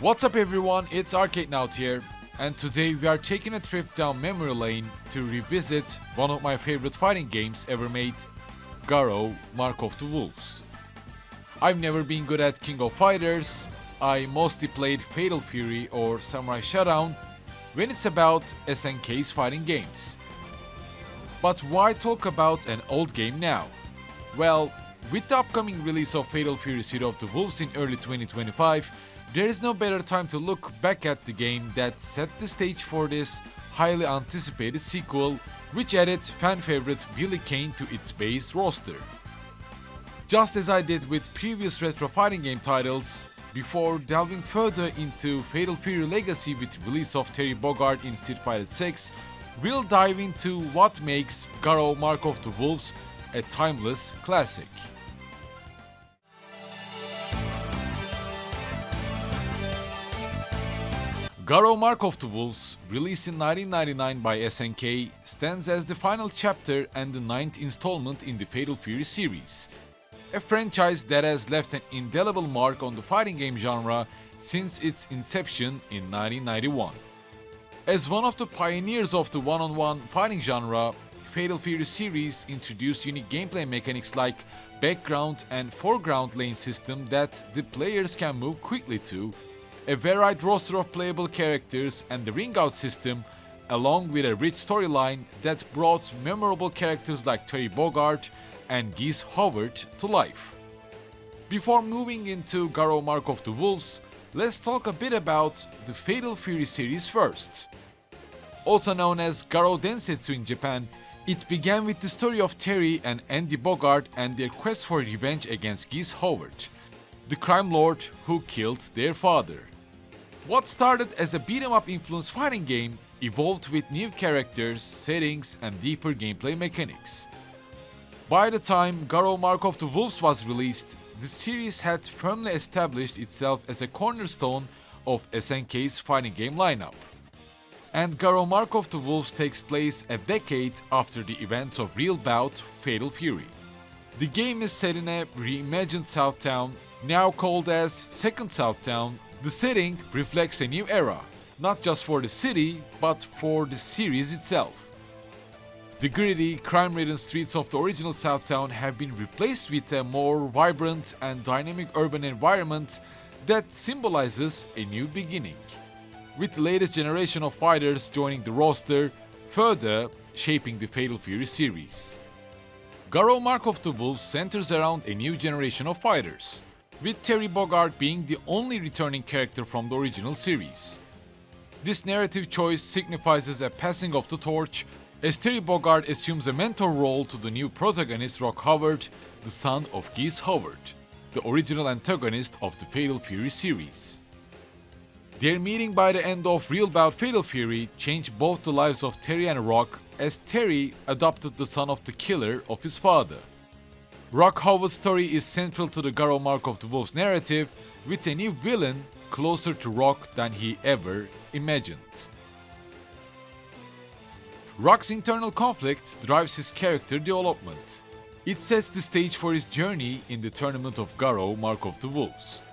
What's up everyone, it's Arcadenaut here, and today we are taking a trip down memory lane to revisit one of my favorite fighting games ever made, Garou, Mark of the Wolves. I've never been good at King of Fighters, I mostly played Fatal Fury or Samurai Shodown when it's about SNK's fighting games. But why talk about an old game now? Well, with the upcoming release of Fatal Fury City of the Wolves in early 2025, there is no better time to look back at the game that set the stage for this highly anticipated sequel, which added fan favorite Billy Kane to its base roster. Just as I did with previous retro fighting game titles, before delving further into Fatal Fury Legacy with release of Terry Bogard in Street Fighter 6, we'll dive into what makes Garou Mark of the Wolves a timeless classic. Garou Mark of the Wolves, released in 1999 by SNK, stands as the final chapter and the 9th installment in the Fatal Fury series, a franchise that has left an indelible mark on the fighting game genre since its inception in 1991. As one of the pioneers of the one-on-one fighting genre, Fatal Fury series introduced unique gameplay mechanics like background and foreground lane system that the players can move quickly to, a varied roster of playable characters, and the ring out system, along with a rich storyline that brought memorable characters like Terry Bogard and Geese Howard to life. Before moving into Garou Mark of the Wolves, let's talk a bit about the Fatal Fury series first. Also known as Garou Densetsu in Japan, it began with the story of Terry and Andy Bogard and their quest for revenge against Geese Howard, the crime lord who killed their father. What started as a beat-em-up influenced fighting game evolved with new characters, settings, and deeper gameplay mechanics. By the time Garou Mark of the Wolves was released, the series had firmly established itself as a cornerstone of SNK's fighting game lineup. And Garou Mark of the Wolves takes place a decade after the events of real bout Fatal Fury. The game is set in a reimagined Southtown, now called as Second Southtown. The setting reflects a new era, not just for the city, but for the series itself. The gritty, crime-ridden streets of the original Southtown have been replaced with a more vibrant and dynamic urban environment that symbolizes a new beginning, with the latest generation of fighters joining the roster, further shaping the Fatal Fury series. Garou Mark of the Wolves centers around a new generation of fighters, with Terry Bogard being the only returning character from the original series. This narrative choice signifies a passing of the torch, as Terry Bogard assumes a mentor role to the new protagonist Rock Howard, the son of Geese Howard, the original antagonist of the Fatal Fury series. Their meeting by the end of Real Bout Fatal Fury changed both the lives of Terry and Rock, as Terry adopted the son of the killer of his father. Rock Howard's story is central to the Garou Mark of the Wolves narrative, with a new villain closer to Rock than he ever imagined. Rock's internal conflict drives his character development. It sets the stage for his journey in the tournament of Garou Mark of the Wolves.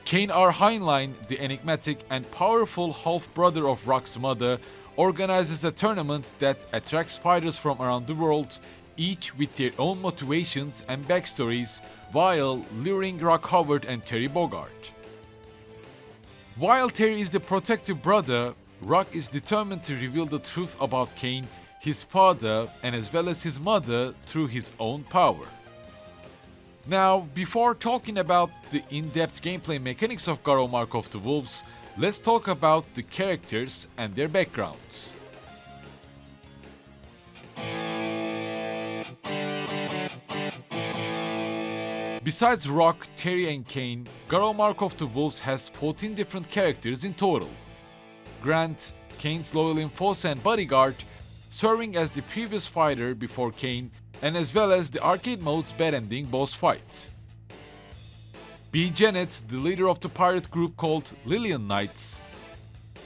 Kane R. Heinlein, the enigmatic and powerful half-brother of Rock's mother, organizes a tournament that attracts fighters from around the world, each with their own motivations and backstories, while luring Rock Howard and Terry Bogard. While Terry is the protective brother, Rock is determined to reveal the truth about Kane, his father, and as well as his mother through his own power. Now, before talking about the in-depth gameplay mechanics of Garou Mark of the Wolves, let's talk about the characters and their backgrounds. Besides Rock, Terry and Kane, Garou Mark of the Wolves has 14 different characters in total. Grant, Kane's loyal enforcer and bodyguard, serving as the previous fighter before Kane, and as well as the arcade mode's bad-ending boss fight. B. Janet, the leader of the pirate group called Lillian Knights,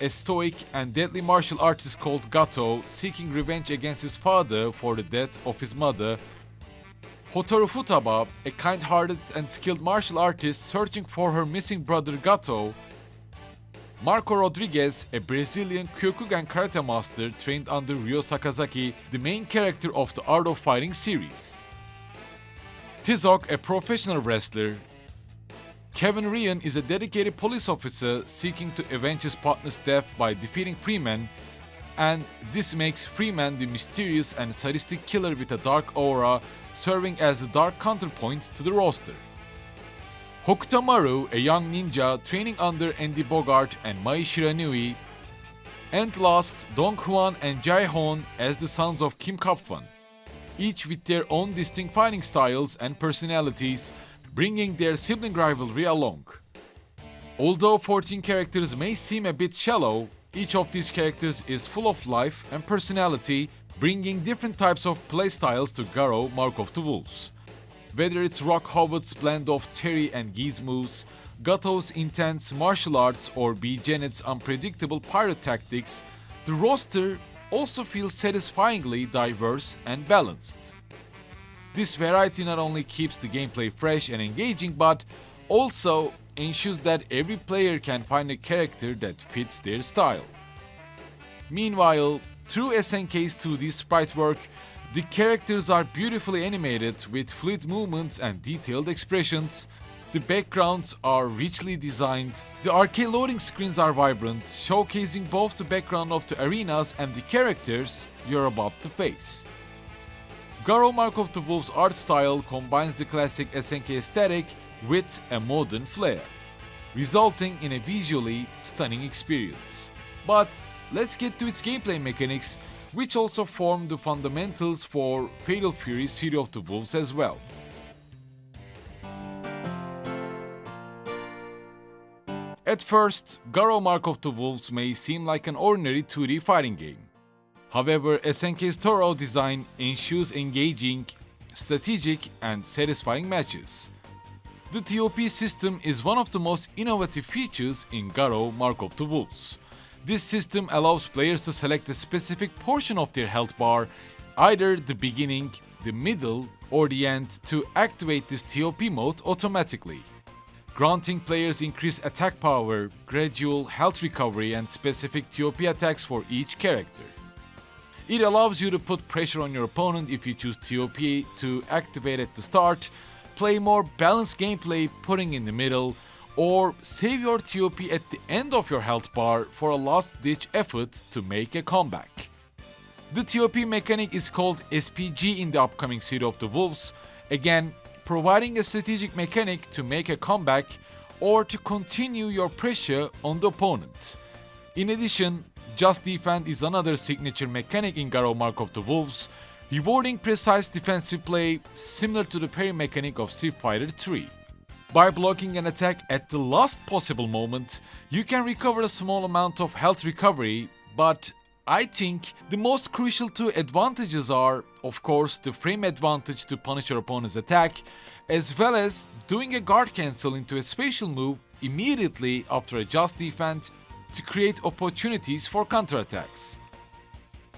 a stoic and deadly martial artist called Gato, seeking revenge against his father for the death of his mother, Hotaru Futaba, a kind-hearted and skilled martial artist searching for her missing brother Gato, Marco Rodriguez, a Brazilian Kyokugen karate master trained under Ryo Sakazaki, the main character of the Art of Fighting series. Tizok, a professional wrestler. Kevin Ryan is a dedicated police officer seeking to avenge his partner's death by defeating Freeman, and this makes Freeman the mysterious and sadistic killer with a dark aura, serving as a dark counterpoint to the roster. Hokuto Maru, a young ninja training under Andy Bogard and Mai Shiranui. And last, Dong Hwan and Jae Hon as the sons of Kim Kapfan, each with their own distinct fighting styles and personalities, bringing their sibling rivalry along. Although 14 characters may seem a bit shallow, each of these characters is full of life and personality, bringing different types of playstyles to Garou: Mark of the Wolves. Whether it's Rock Howard's blend of Terry and Geese moves, Gato's intense martial arts, or B. Janet's unpredictable pirate tactics, the roster also feels satisfyingly diverse and balanced. This variety not only keeps the gameplay fresh and engaging, but also ensures that every player can find a character that fits their style. Meanwhile, through SNK's 2D sprite work, the characters are beautifully animated with fluid movements and detailed expressions. The backgrounds are richly designed. The arcade loading screens are vibrant, showcasing both the background of the arenas and the characters you're about to face. Garou: Mark of the Wolves' art style combines the classic SNK aesthetic with a modern flair, resulting in a visually stunning experience. But let's get to its gameplay mechanics, which also form the fundamentals for Fatal Fury City of the Wolves as well. At first, Garou: Mark of the Wolves may seem like an ordinary 2D fighting game. However, SNK's thorough design ensures engaging, strategic, and satisfying matches. The T.O.P system is one of the most innovative features in Garou: Mark of the Wolves. This system allows players to select a specific portion of their health bar, either the beginning, the middle, or the end, to activate this T.O.P mode automatically, granting players increased attack power, gradual health recovery, and specific T.O.P attacks for each character. It allows you to put pressure on your opponent if you choose T.O.P to activate at the start, play more balanced gameplay putting in the middle, or save your T.O.P at the end of your health bar for a last-ditch effort to make a comeback. The T.O.P mechanic is called SPG in the upcoming City of the Wolves, again providing a strategic mechanic to make a comeback or to continue your pressure on the opponent. In addition, Just Defend is another signature mechanic in Garou: Mark of the Wolves, rewarding precise defensive play similar to the parry mechanic of Street Fighter 3. By blocking an attack at the last possible moment, you can recover a small amount of health recovery, but I think the most crucial two advantages are, of course, the frame advantage to punish your opponent's attack, as well as doing a guard cancel into a special move immediately after a Just Defend to create opportunities for counterattacks.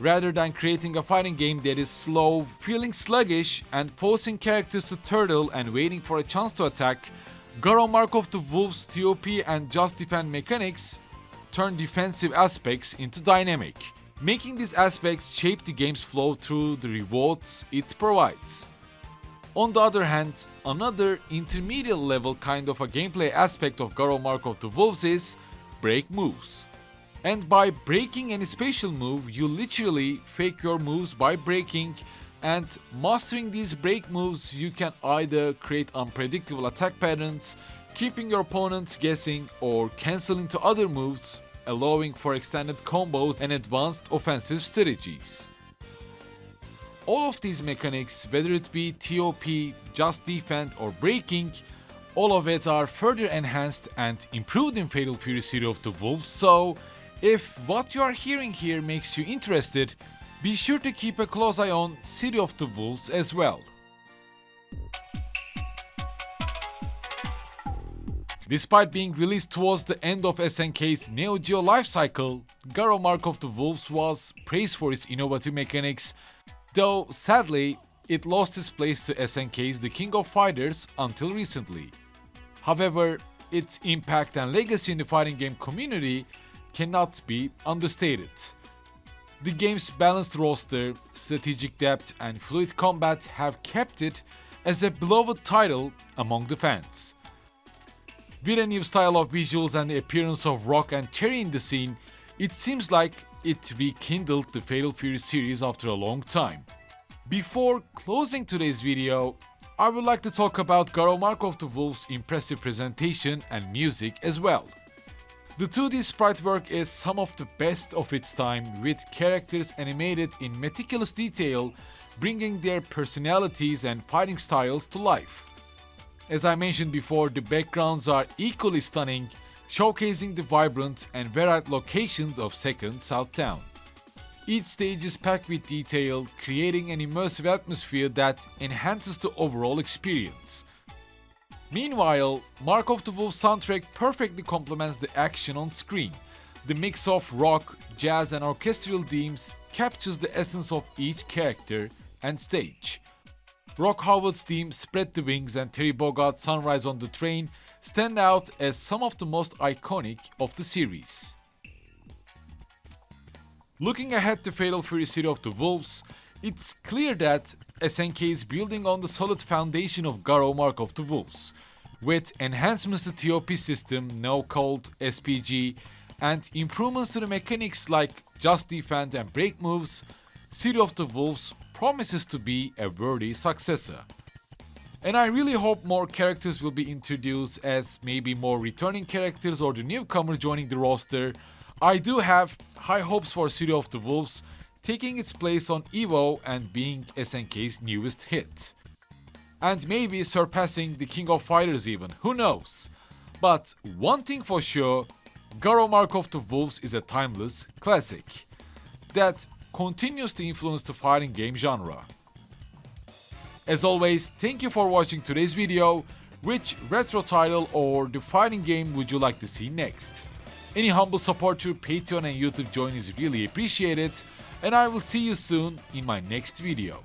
Rather than creating a fighting game that is slow, feeling sluggish, and forcing characters to turtle and waiting for a chance to attack, Garou: Mark of the Wolves' T.O.P and Just Defend mechanics turn defensive aspects into dynamic, making these aspects shape the game's flow through the rewards it provides. On the other hand, another intermediate level kind of a gameplay aspect of Garou: Mark of the Wolves is break moves. And by breaking any special move, you literally fake your moves by breaking, and mastering these break moves, you can either create unpredictable attack patterns, keeping your opponents guessing, or cancel into other moves, allowing for extended combos and advanced offensive strategies. All of these mechanics, whether it be T.O.P, Just Defend, or breaking, all of it are further enhanced and improved in Fatal Fury City of the Wolves, so if what you are hearing here makes you interested, be sure to keep a close eye on City of the Wolves as well. Despite being released towards the end of SNK's Neo Geo lifecycle, Garou: Mark of the Wolves was praised for its innovative mechanics, though sadly, it lost its place to SNK's The King of Fighters until recently. However, its impact and legacy in the fighting game community cannot be understated. The game's balanced roster, strategic depth, and fluid combat have kept it as a beloved title among the fans. With a new style of visuals and the appearance of Rock and Terry in the scene, it seems like it rekindled the Fatal Fury series after a long time. Before closing today's video, I would like to talk about Garou Mark of the Wolf's impressive presentation and music as well. The 2D sprite work is some of the best of its time, with characters animated in meticulous detail, bringing their personalities and fighting styles to life. As I mentioned before, the backgrounds are equally stunning, showcasing the vibrant and varied locations of Second Southtown. Each stage is packed with detail, creating an immersive atmosphere that enhances the overall experience. Meanwhile, Mark of the Wolf soundtrack perfectly complements the action on screen. The mix of rock, jazz and orchestral themes captures the essence of each character and stage. Rock Howard's theme Spread the Wings and Terry Bogard's Sunrise on the Train stand out as some of the most iconic of the series. Looking ahead to Fatal Fury City of the Wolves, it's clear that SNK is building on the solid foundation of Garou Mark of the Wolves, with enhancements to T.O.P system now called SPG and improvements to the mechanics like Just Defend and Break moves. City of the Wolves promises to be a worthy successor. And I really hope more characters will be introduced, as maybe more returning characters or the newcomer joining the roster. I do have high hopes for City of the Wolves taking its place on EVO and being SNK's newest hit. And maybe surpassing the King of Fighters even, who knows? But one thing for sure, Garou Mark of the Wolves is a timeless classic that continues to influence the fighting game genre. As always, thank you for watching today's video. Which retro title or the fighting game would you like to see next? Any humble support through Patreon and YouTube join is really appreciated, and I will see you soon in my next video.